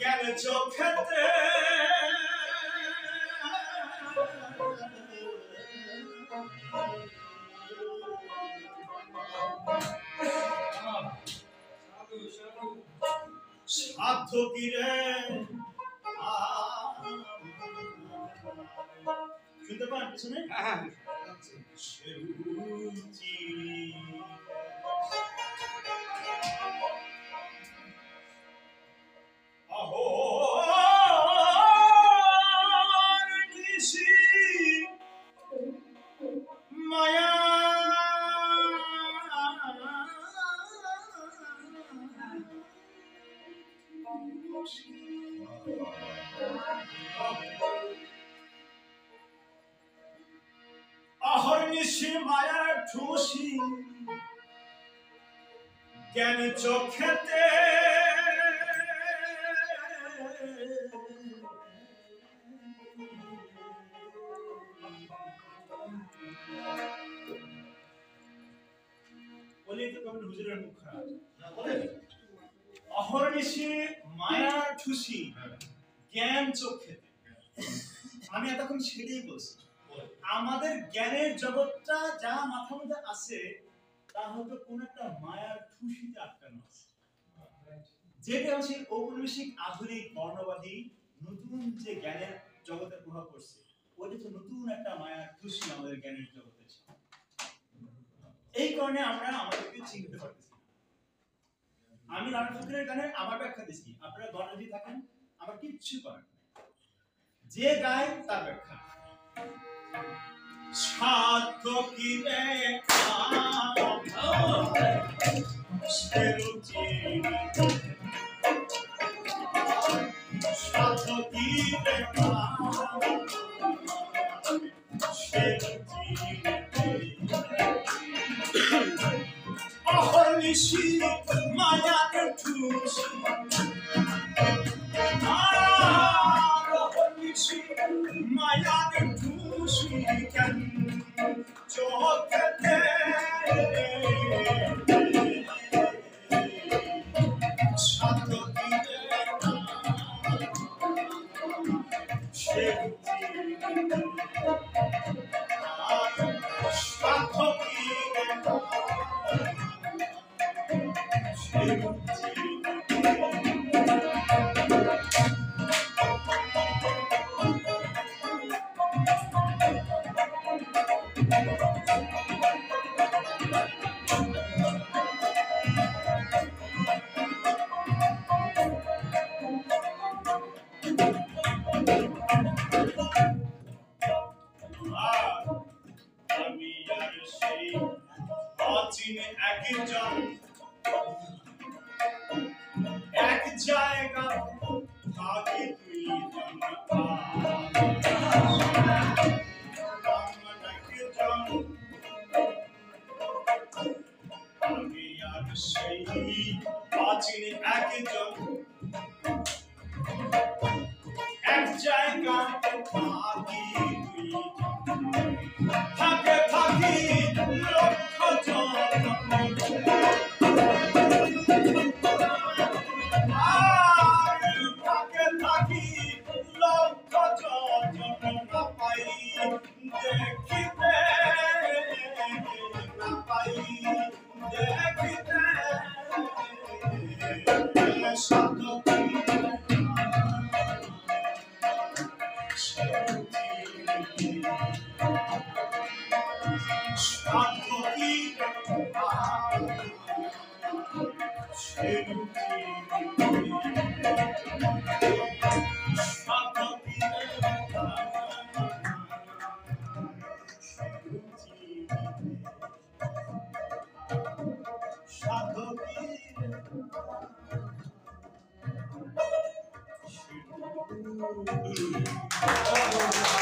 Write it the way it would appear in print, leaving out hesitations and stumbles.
কেন চোখেতে সাধ্য কি রে শুনতে পান পিছনে মায়া অহর্নিশি মায়ার ঠুসি জ্ঞান চোখেতে বলি তো কখন হুজুরের মুখ খারাপ অহর্নিশি মায়ার ঠুসি জ্ঞান চোখেতে আমি এতক্ষণ সেটাই বলছি আমাদের জ্ঞানের জগৎটা যা মাথার মধ্যে আছে তা হয়তো কোন একটা মায়ার ঠুসিতে আটকানো আছে যেটা হচ্ছে ঔপনিবেশিক আধুনিক বর্ণবাদী নতুন যে জ্ঞানের জগতে প্রভাব পড়ছে ওইটা হচ্ছে নতুন একটা মায়ার ঠুসি আমাদের জ্ঞানের জগতে এই কারণে আমরা আমাদেরকে চিনতে পারতেছি আমি লালন ফকিরের গানে আমার ব্যাখ্যা দিচ্ছি আপনারা গণে যদি থাকেন আমার কিচ্ছু করার যে গায় তার ব্যাখ্যা সাধ্য কি রে সাধ্য কি রে অহর্নিশি মায়ার ঠুসি মায়ার ঠুসি কেন চোখেতে সাধ্য কি রে সাধ্য কি আমি আর সেই অচিনে একজন এক জায়গা থাকি তুই আমি আর সেই অচিনে একজন এক জায়গা থাকি তুই থাকে থাকি লক্ষ জন থাকে থাকি লক্ষ জন না পাই দেখিতে না পাই দেখিতে সাধ্য Oh,